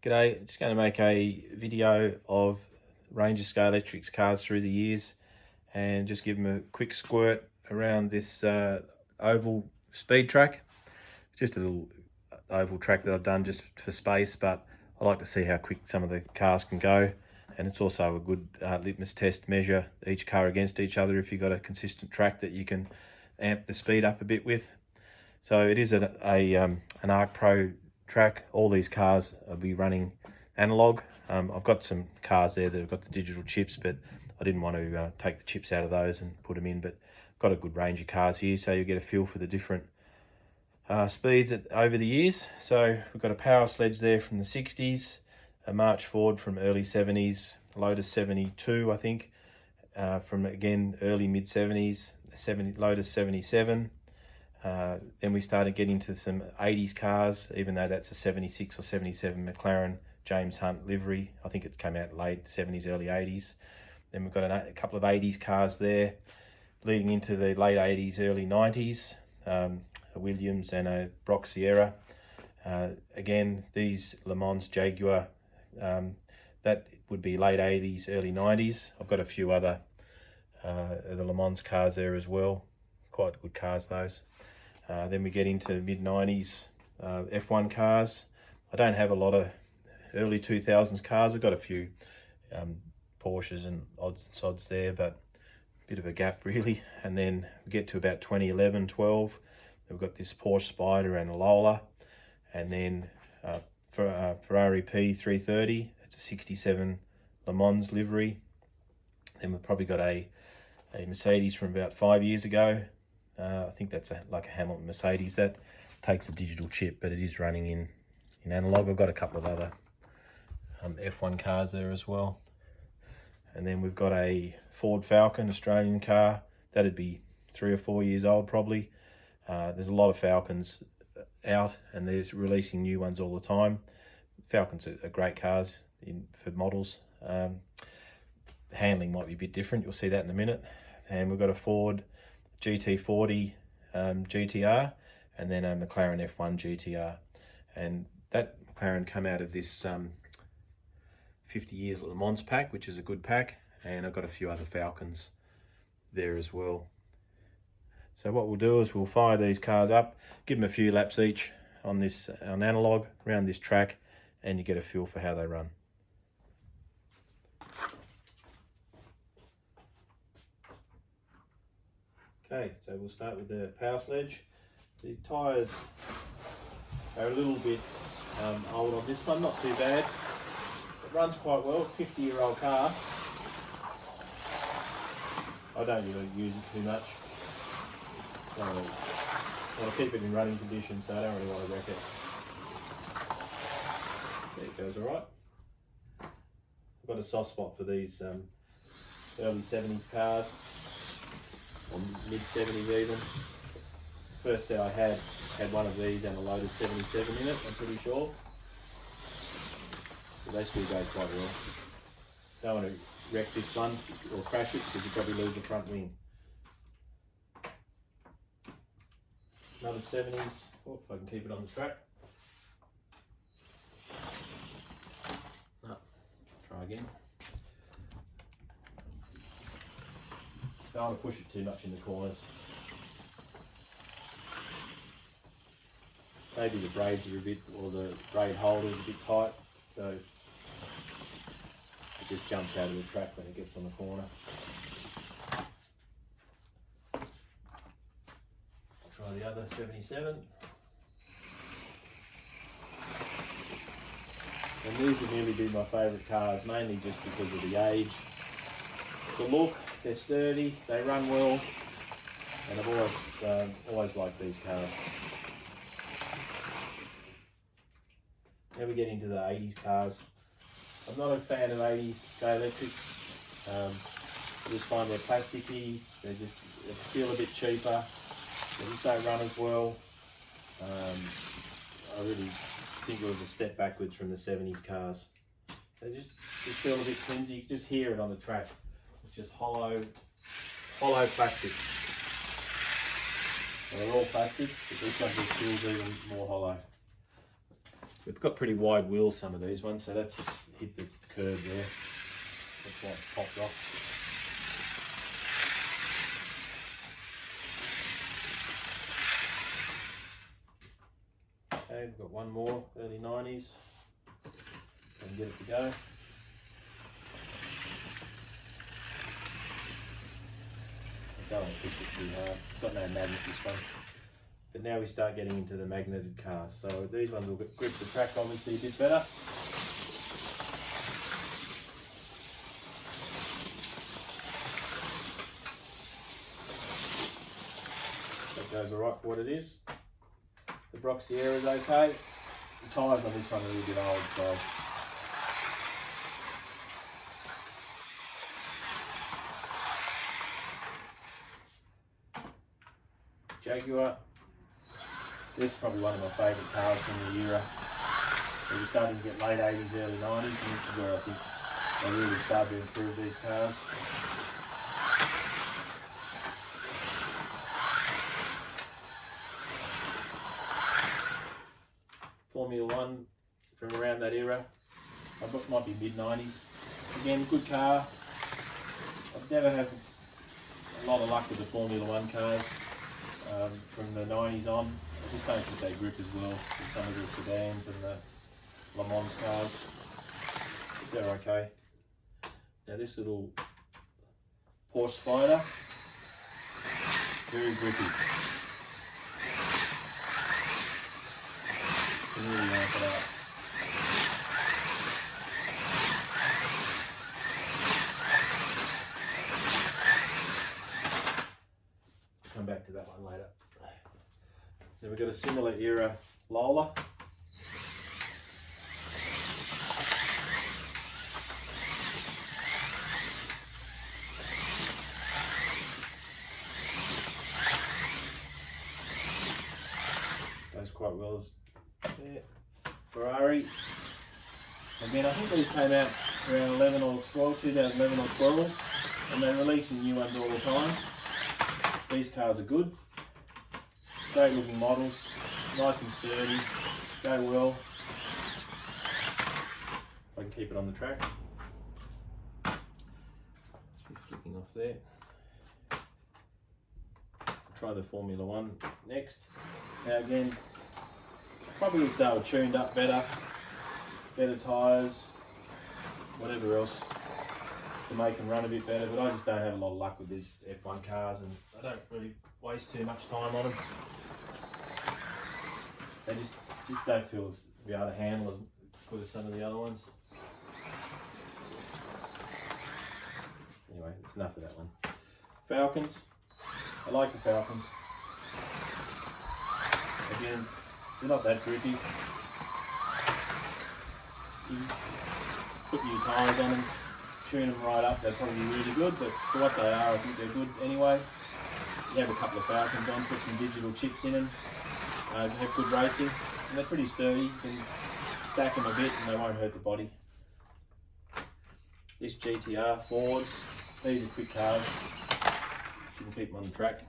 G'day, just going to make a video of range of Scalextric's cars through the years and just give them a quick squirt around this oval speed track. It's just a little oval track that I've done just for space, but I like to see how quick some of the cars can go, and it's also a good litmus test measure each car against each other if you've got a consistent track that you can amp the speed up a bit with. So it is an ARC Pro track. All these cars will be running analog. I've got some cars there that have got the digital chips, but I didn't want to take the chips out of those and put them in, but got a good range of cars here, so you get a feel for the different speeds over the years. So we've got a power sledge there from the 60s, a March Ford from early 70s, Lotus 72 I think, from again early mid 70s, Lotus 77. Then we started getting to some 80s cars, even though that's a 76 or 77 McLaren James Hunt livery. I think it came out late 70s, early 80s. Then we've got a couple of 80s cars there, leading into the late 80s, early 90s, a Williams and a Brock Sierra. Again, these Le Mans Jaguar, that would be late 80s, early 90s. I've got a few other the Le Mans cars there as well. Quite good cars, those. Then we get into mid-90s F1 cars. I don't have a lot of early 2000s cars. I've got a few Porsches and odds and sods there, but a bit of a gap really. And then we get to about 2011, 12. We've got this Porsche Spider and a Lola. And then Ferrari P330. It's a 67 Le Mans livery. Then we've probably got a Mercedes from about 5 years ago. I think that's like a Hamilton Mercedes. That takes a digital chip, but it is running in analog. I've got a couple of other F1 cars there as well. And then we've got a Ford Falcon, Australian car. That'd be 3 or 4 years old probably. There's a lot of Falcons out, and they're releasing new ones all the time. Falcons are great cars for models. Handling might be a bit different. You'll see that in a minute. And we've got a Ford GT40 GTR, and then a McLaren F1 GTR, and that McLaren come out of this 50 years Le Mans pack, which is a good pack, and I've got a few other Falcons there as well. So what we'll do is we'll fire these cars up, give them a few laps each on analog around this track, and you get a feel for how they run. Okay, so we'll start with the power sledge. The tyres are a little bit old on this one, not too bad. It runs quite well, 50-year-old car. I don't really use it too much. I want to keep it in running condition, so I don't really want to wreck it. There it goes, all right. I've got a soft spot for these early 70s cars, or mid-70s even. First set I had one of these and a Lotus 77 in it, I'm pretty sure. So they still go quite well. Don't want to wreck this one or crash it because you probably lose the front wing. Another 70s, oh, if I can keep it on the track. No, try again. Don't want to push it too much in the corners. Maybe the braids are a bit, or the braid holder is a bit tight, so it just jumps out of the track when it gets on the corner. Try the other 77. And these would nearly be my favourite cars, mainly just because of the age, the look. They're sturdy, they run well, and I've always liked these cars. Now we get into the 80s cars. I'm not a fan of 80s Scalextrics. I just find they're plasticky, they feel a bit cheaper, they just don't run as well. I really think it was a step backwards from the 70s cars. They just feel a bit flimsy. You can just hear it on the track. It's just hollow plastic. And they're all plastic, but this one just feels even more hollow. We've got pretty wide wheels, some of these ones, so that's just hit the curb there. That's why it's popped off. Okay, we've got one more, early 90s. And get it to go. I don't want to push it too hard. It's got no magnet, this one. But now we start getting into the magneted cars. So these ones will grip the track obviously a bit better. That goes alright for what it is. The Broxiera is okay. The tyres on this one are a little bit old, so Jaguar. This is probably one of my favourite cars from the era. So we're starting to get late 80s, early 90s, and this is where I think they really start to improve these cars. Formula One from around that era. I thought it might be mid-90s. Again, good car. I've never had a lot of luck with the Formula One cars from the 90s on. I just don't think they grip as well as some of the sedans and the Le Mans cars. But they're okay. Now this little Porsche Spider, very grippy. Can really ramp it up. Come back to that one later. Then we've got a similar era Lola. Goes quite well as there. Ferrari. Again, I think these came out around 11 or 12, 2011 or 12, and they're releasing new ones all the time. These cars are good. Great looking models, nice and sturdy, go well. If I can keep it on the track. Just be flicking off there. Try the Formula One next. Now again, probably if they were tuned up better tyres, whatever else to make them run a bit better, but I just don't have a lot of luck with these F1 cars and I don't really waste too much time on them. They just don't feel as be able to handle as good as some of the other ones. Anyway, that's enough of that one. Falcons. I like the Falcons. Again, they're not that grippy. You put new tyres on them, tune them right up, they're probably really good, but for what they are, I think they're good anyway. You have a couple of Falcons on, put some digital chips in them, have good racing, and they're pretty sturdy. You can stack them a bit and they won't hurt the body. This GTR Ford, these are quick cars. You can keep them on the track.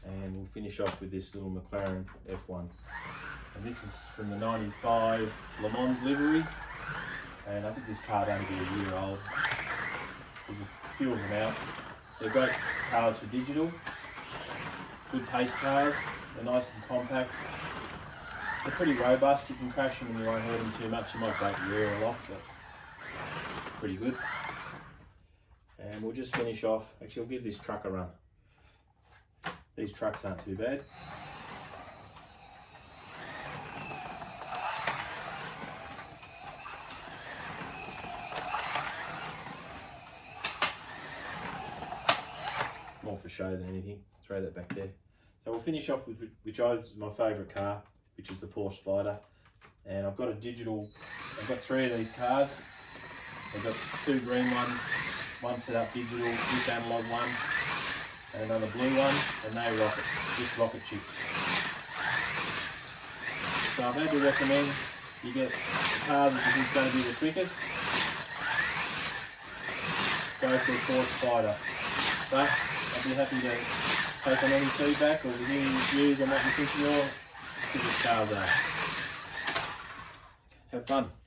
And we'll finish off with this little McLaren F1. And this is from the 95 Le Mans livery. And I think this car will only be a year old. There's a few of them out. They're great cars for digital. Good pace cars. They're nice and compact. They're pretty robust. You can crash them and you won't hurt them too much. You might break the air off, but pretty good. And we'll just finish off. Actually, I'll give this truck a run. These trucks aren't too bad. More for show than anything. Throw that back there. So we'll finish off with which is my favourite car, which is the Porsche Spider. And I've got a digital, I've got 3 of these cars. I've got 2 green ones, one set up digital, this analog one, and another blue one, and they rocket, just rocket chips. So I've had to recommend you get cars that you think is going to be the quickest. Go for a quartz spider. But I'd be happy to take on any feedback or any views on what you think your quickest cars are. Have fun.